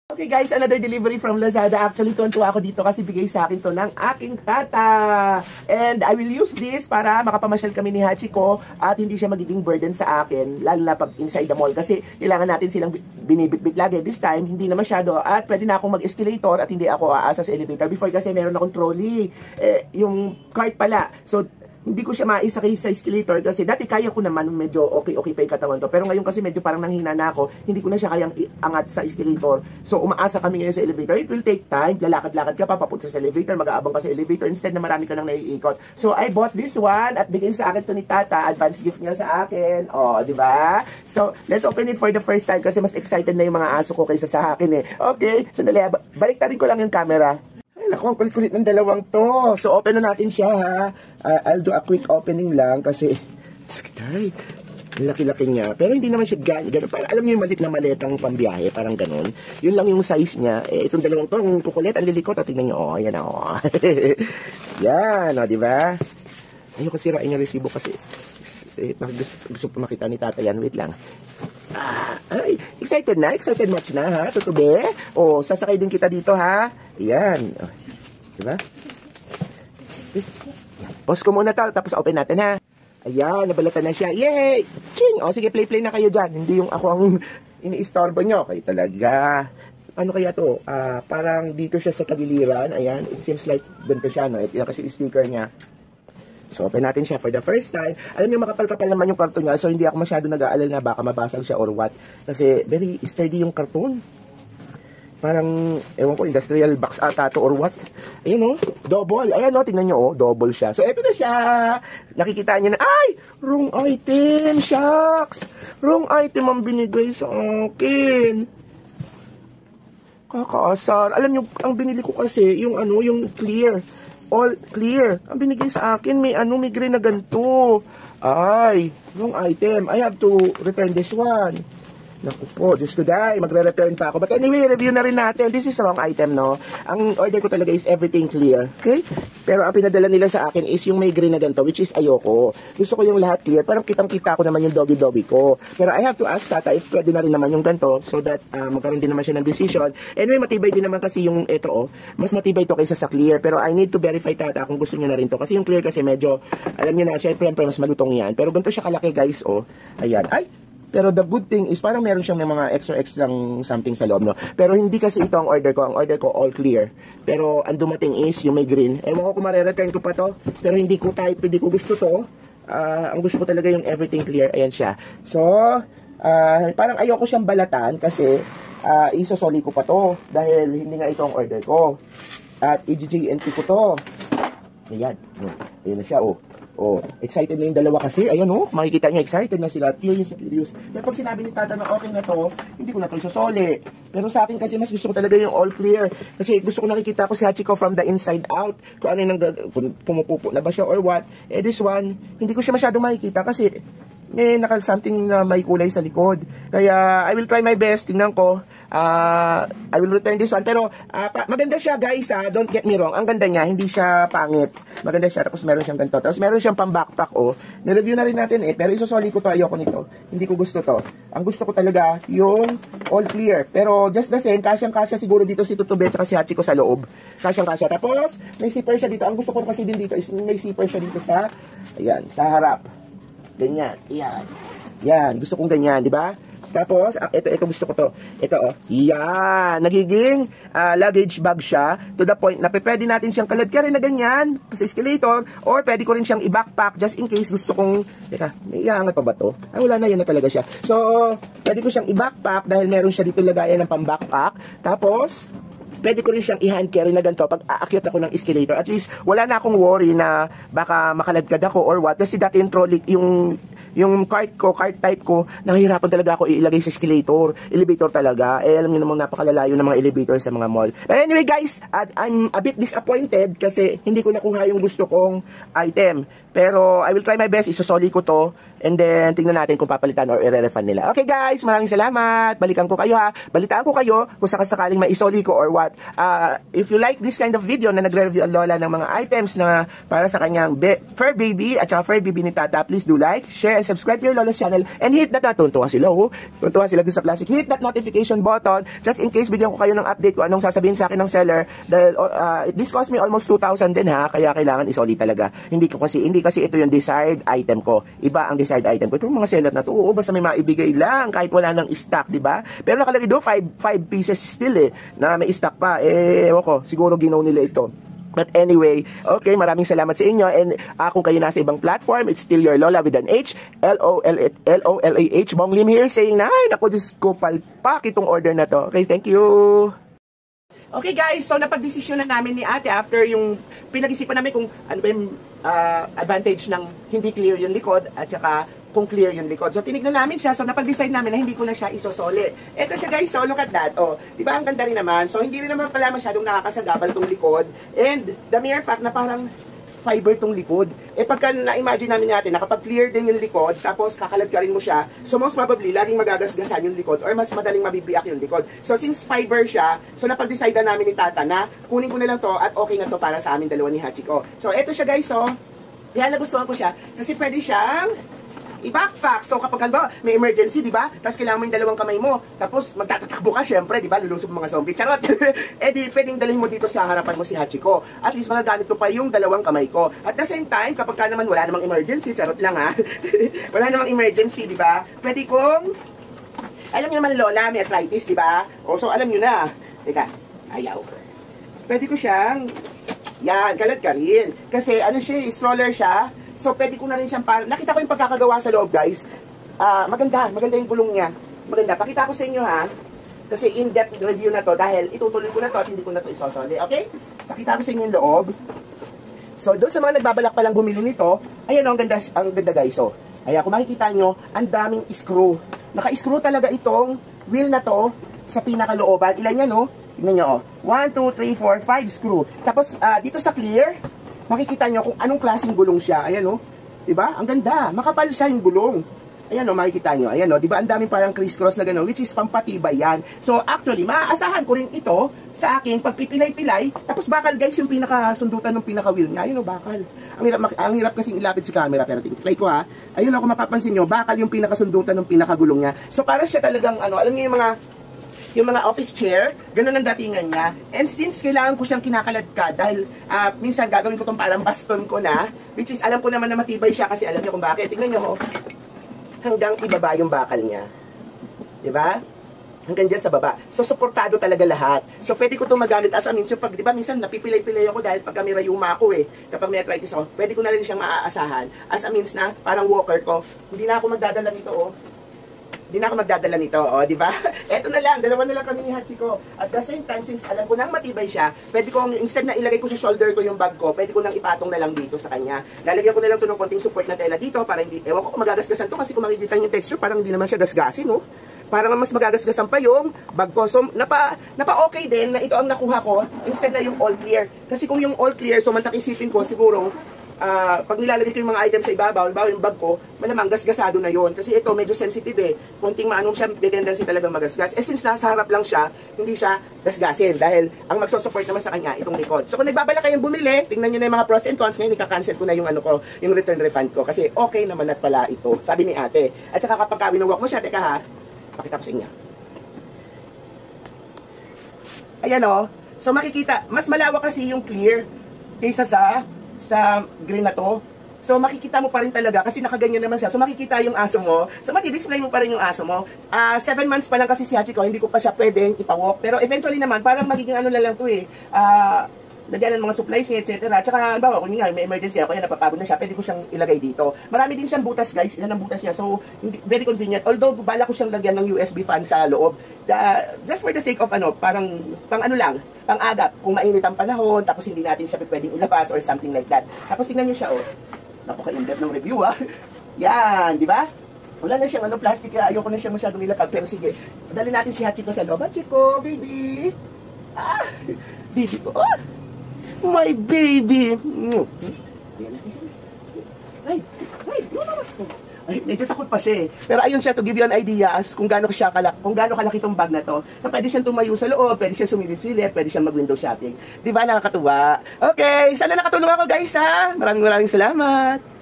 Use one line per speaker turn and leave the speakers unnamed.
Okay guys, another delivery from Lazada. Actually, tuwan-tuwa ako dito kasi bigay sa akin to ng aking tata. And I will use this para makapamasyal kami ni Hachiko at hindi siya magiging burden sa akin, lalo na pag inside the mall. Kasi kailangan natin silang binibitbit lagi. This time, hindi na masyado at pwede na akong mag-escalator at hindi ako aasa sa elevator. Before kasi meron akong trolley, yung cart pala. So, hindi ko siya maisakay sa escalator kasi dati kaya ko naman, medyo okay pa yung katawan to. Pero ngayon kasi medyo parang nanghina na ako, hindi ko na siya kayang angat sa escalator. So umaasa kami ngayon sa elevator. It will take time, lalakad-lakad ka pa papunta sa elevator, mag-aabang ka sa elevator instead na marami ka nang naiikot. So I bought this one at bigay sa akin to ni Tata, advance gift niya sa akin. Oh, di ba? So let's open it for the first time kasi mas excited na yung mga aso ko kaysa sa akin eh. Okay, sandali, balik tarin ko lang yung camera. Naku, ang kulit-kulit ng dalawang to. So, open na natin siya, ha. I'll do a quick opening lang kasi, ay, laki-laki niya. Pero hindi naman siya ganun. Parang, alam niyo yung malit na maletang pambiyahe, parang ganun. Yun lang yung size niya. Itong dalawang to, ang kukulit, ang lilikot. At tingnan niyo, oh, yan, oh. Yan, oh, di ba? Ayoko sirain yung resibo kasi gusto pa makita ni Tata yan. Wait lang. Ay, excited much na, ha? Tutube. Oh, sasakay din kita dito, ha? Ayan. Oh, diba? Pause ko muna to, tapos open natin, ha? Ayan, nabalatan na siya. Yay! Ching! O, sige, play na kayo dyan. Hindi yung ako ang iniistorbo nyo. Kayo talaga. Ano kaya to? Parang dito siya sa tagiliran. Ayan, it seems like ganito siya, no? Ito kasi sticker niya. So, open natin siya for the first time. Alam niyo, makapal-kapal naman yung karton niya. So, hindi ako masyado nag-aalala na baka mabasag siya or what. Kasi, very sturdy yung karton. Parang, ewan ko, industrial box ata to or what. Ayun, oh, double. Ayan, oh, tingnan niyo, oh, double siya. So, eto na siya. Nakikita niyo na, ay, wrong item, shucks. Wrong item ang binigay sa akin. Kakaasar. Alam niyo, ang binili ko kasi, yung ano, yung clear. All clear. Ang binigay sa akin, may green na ganito. Ay, wrong item. I have to return this one. Naku po, Diyos ko dahil, magre-return pa ako. But anyway, review na rin natin. This is wrong item, no? Ang order ko talaga is everything clear. Okay? Pero ang pinadala nila sa akin is yung may green na ganito, which is ayoko. Gusto ko yung lahat clear. Parang kitang-kita ko naman yung doggy-doggy ko. Pero I have to ask Tata if pwede na rin naman yung ganito so that magkaroon din naman siya ng decision. Anyway, matibay din naman kasi yung ito, oh. Mas matibay to kaysa sa clear. Pero I need to verify Tata kung gusto niya na rin to. Kasi yung clear kasi medyo, alam niyo na, syempre mas malutong yan. Pero ganito siya kalaki, guys, oh. Ayan. Ay! Pero the good thing is parang meron siyang mga extra something sa loob, no? Pero hindi kasi ito ang order ko. Ang order ko all clear. Pero ang dumating is yung may green. Ewan ko kung mare-return ko pa to. Pero hindi ko type, hindi ko gusto to. Ang gusto ko talaga yung everything clear. Ayan siya. So, parang ayoko siyang balatan kasi isosoli ko pa to. Dahil hindi nga ito ang order ko. At i-GGNT ko to. Ayan. Ayan na siya, oh. Oh, excited na yung dalawa kasi. Ayan, oh, makikita nyo, excited na sila. Curious. Pero pag sinabi ni Tata na okay na to, hindi ko na to isosoli. Pero sa akin kasi mas gusto ko talaga yung all clear. Kasi gusto ko nakikita ko si Hachiko from the inside out. Kung ano yung pumupupo na ba siya or what. This one, hindi ko siya masyadong makikita kasi may something na may kulay sa likod. Kaya I will try my best. Tingnan ko. I will return this one. Pero maganda siya, guys. Don't get me wrong. Ang ganda niya. Hindi siya pangit. Maganda siya. Tapos meron siyang ganito. Tapos meron siyang pang backpack. Oh. Nireview na rin natin eh. Pero isosoli ko to. Ayoko nito. Hindi ko gusto to. Ang gusto ko talaga yung all clear. Pero just the same, kasyang-kasya siguro dito si Tutube at si Hachiko sa loob. Kasyang-kasya. Tapos may zipper siya dito. Ang gusto ko kasi din dito is may zipper siya dito sa, ayan, sa harap. Ganyan. Yan. Yan. Gusto kong ganyan, di ba? Tapos, ito gusto ko to. Ito, oh. Yan. Nagiging luggage bag siya to the point na pwede natin siyang kalad-karin na ganyan sa escalator or pwede ko rin siyang i-backpack just in case gusto kong, teka, may iangat pa ba to? Wala na, yan na talaga siya. So, pwede ko siyang i-backpack dahil meron siya dito lagayan ng pang-backpack. Tapos, pwede ko rin siyang i-hand carry na ganito pag aakyat ako ng escalator. At least, wala na akong worry na baka makaladkad ako or what. Kasi dati yung trolley, yung cart type ko, nahihirapan talaga ako ilagay sa elevator talaga. Alam niyo namang napakalalayo ng mga elevator sa mga mall. But anyway guys, I'm a bit disappointed kasi hindi ko nakuha yung gusto kong item. Pero I will try my best, isosoli ko to. And then, tingnan natin kung papalitan or i-refund nila. Okay guys, maraming salamat. Balikan ko kayo ha. Balitaan ko kayo kung sakasakaling maisoli ko or what. If you like this kind of video na nagre-review ang Lola ng mga items na para sa kanyang fur baby at saka fur baby ni Tata, please do like, share, guys, subscribe to your Lola's channel and hit that, tuntua sila, oh. Tuntua sila dun sa plastic. Hit that notification button just in case bigyan ko kayo ng update kung anong sasabihin sa akin ng seller. Dahil this cost me almost 2,000 din ha, kaya kailangan isoli talaga. Hindi kasi ito yung desired item ko. Iba ang desired item ko. Itong mga seller na to, oo, basta may maibigay lang kahit wala nang stock, di ba? Pero nakalagay doon 5 pieces still na may stock pa. Ewan ko, siguro ginaw nila ito. But anyway, okay, maraming salamat sa inyo. And kung kayo nasa ibang platform, it's still your Lola with an H, L-O-L-A-H, Bong Lim here saying na, ay, naku, Diyos ko, palpak itong order na to. Okay, thank you. Okay guys, so napag-desisyon na namin ni ate after yung pinag-isipan namin kung ano ba yung advantage ng hindi clear yung likod at saka kung clear yung likod. So tinignan namin siya, so napag-decide namin na hindi ko na siya isosoli. Ito siya guys, so look at that. Oh, di ba ang ganda rin naman? So hindi rin naman pala masyadong nakakasagabal tong likod. And the mere fact na parang fiber tong likod. Pagka na-imagine namin natin na kapag clear din yung likod, tapos kakalad ka rin mo siya, so most probably, laging magagasgasan yung likod or mas madaling mabibiyak yung likod. So since fiber siya, so napag-decide na namin ni Tata na kunin ko na lang to at okay na to para sa amin dalawa ni Hachiko. So eto siya guys, so kaya nagustuhan ko siya kasi pwede siyang i-backpack. So kapag halimbawa may emergency, di ba? Tapos kailangan mo yung dalawang kamay mo. Tapos magtatatakbo ka, syempre, di ba? Lulusog mga zombie. Charot! Di pwedeng dalhin mo dito sa harapan mo si Hachiko. At least magagamit ko pa yung dalawang kamay ko. At the same time, kapag ka naman wala namang emergency, charot lang ha. Wala namang emergency, di ba? Pwede kong, alam niyo naman Lola, may arthritis, di ba? O so alam niyo na. Teka, ayaw. Pwede ko siyang, yan, galad ka rin. Kasi ano siya, stroller siya. So, pwede ko na rin siyang nakita ko yung pagkakagawa sa loob, guys. Maganda yung gulong niya. Maganda. Pakita ko sa inyo, ha. Kasi in-depth review na to dahil itutuloy ko na to at hindi ko na to isosoli. Okay? Pakita ko sa inyo yung loob. So, doon sa mga nagbabalak palang bumili nito, ayan o, ang ganda guys. So, ayan, kung makikita nyo, ang daming screw. Naka-screw talaga itong wheel na to sa pinakalooban. Ilan yan, no? Tingnan nyo, 1, 2, 3, 4, 5 screw. Tapos, dito sa clear, makikita nyo kung anong klaseng gulong siya. Ayan o. Diba? Ang ganda. Makapal siya yung gulong. Ayan o, makikita nyo. Ayan o. Diba? Ang daming parang criss-cross na gano'n, which is pampatibay yan. So, actually, maaasahan ko rin ito sa aking pagpipilay-pilay. Tapos bakal, guys, yung pinakasundutan ng pinaka-wheel niya. Ayun o, bakal. Ang hirap kasing ilapit sa camera. Pero try ko ha. Ayun o, kung mapapansin nyo, bakal yung pinakasundutan ng pinakagulong niya. So, para siya talagang, alam niyo yung mga office chair, ganun ang datingan niya. And since kailangan ko siyang kinakaladkad dahil minsan gagawin ko itong parang baston ko na, which is alam ko naman na matibay siya kasi alam niyo kung bakit. Tingnan niyo, hanggang ibaba yung bakal niya. Diba? Hanggang dyan sa baba. So, suportado talaga lahat. So, pwede ko itong magamit as a means. So, diba, minsan napipilay-pilay ako dahil pagka may rayuma ako kapag may arthritis ako, pwede ko na rin siyang maaasahan as a means na parang walker ko. Hindi na ako magdadala nito, Hindi na ako magdadala nito, di ba? Eto na lang, dalawa na lang kami ni Hachiko. At the same time, since alam ko nang matibay siya, pwede kong, instead na ilagay ko sa shoulder ko yung bag ko, pwede ko nang ipatong na lang dito sa kanya. Lalagyan ko na lang ito ng konting support na tela dito para hindi, ewan ko kung magagasgasan to kasi kung makikita yung texture, parang hindi naman siya gasgasin, no? Parang mas magagasgasan pa yung bag ko. So, napa-okay din na ito ang nakuha ko instead na yung all clear. Kasi kung yung all clear, so mantak isipin ko, siguro, pag nilalagay ko yung mga items sa ibabaw, yung bag ko, malamang gasgasado na yon. Kasi ito, medyo sensitive Kunting maanong siya, may tendency talagang magasgas. Since nasa harap lang siya, hindi siya gasgasin. Dahil ang magsusupport naman sa kanya, itong likod. So kung nagbabalak kayong bumili, tingnan nyo na yung mga pros and cons. Ngayon, ika-cancel ko na yung yung return refund ko. Kasi okay naman at pala ito, sabi ni ate. At saka kapag winuwalk mo siya, teka ha, pakita ko sa inyo. Ayan o. So makikita, mas malawak kasi yung clear kaysa sa green na to. So makikita mo pa rin talaga kasi nakaganyan naman siya. So makikita yung aso mo. So mati-display mo pa rin yung aso mo. 7 months pa lang kasi si Hachiko, hindi ko pa siya pwedeng ipawalk. Pero eventually naman, parang magiging ano na lang to lagyan ng mga supplies niya, etc. Tsaka, bawa, kung nga, may emergency ako, yan, napapagod na siya, pwede ko siyang ilagay dito. Marami din siyang butas, guys. Ilan ang butas niya. So, very convenient. Although, bala ko siyang lagyan ng USB fan sa loob. Just for the sake of, parang, pang agap. Kung mainit ang panahon, tapos hindi natin siya pwedeng ilabas or something like that. Tapos, tingnan niyo siya, napaka-in-depth ng review, Yan, di ba? Wala na siyang plastic, ayoko na siyang masyadong ilapag. Pero sige, dali natin si Hachiko sa loob. Hachiko, baby! Baby ko, my baby! Ay, medyo takot pa siya Pero ayun siya, to give you an idea as kung gaano kalaki tong bag na to. So, pwede siyang tumayo sa loob, pwede siyang sumilip-silip, pwede siyang mag-window shopping. Di ba, nakakatuwa? Okay, sana nakatulong ako guys ha! Maraming salamat!